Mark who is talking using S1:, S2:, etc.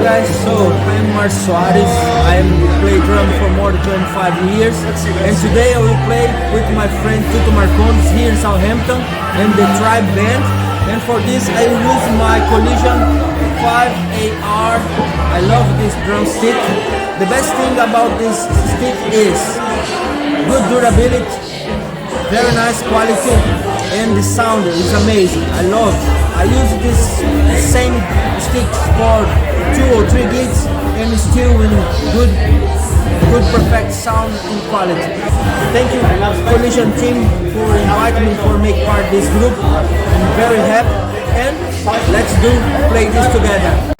S1: guys, so I'm Marcio Soares. I play drum for more than 25 years, and today I will play with my friend Tuto Marcondes here in Southampton and the Tribe Band. And for this I will use my Collision 5AR. I love this drum stick. The best thing about this stick is good durability, very nice quality, and the sound is amazing. I use this same stick for 2 or 3 gigs and still in good perfect sound and quality. Thank you Collision team for inviting me for make part of this group. I'm very happy, and let's play this together.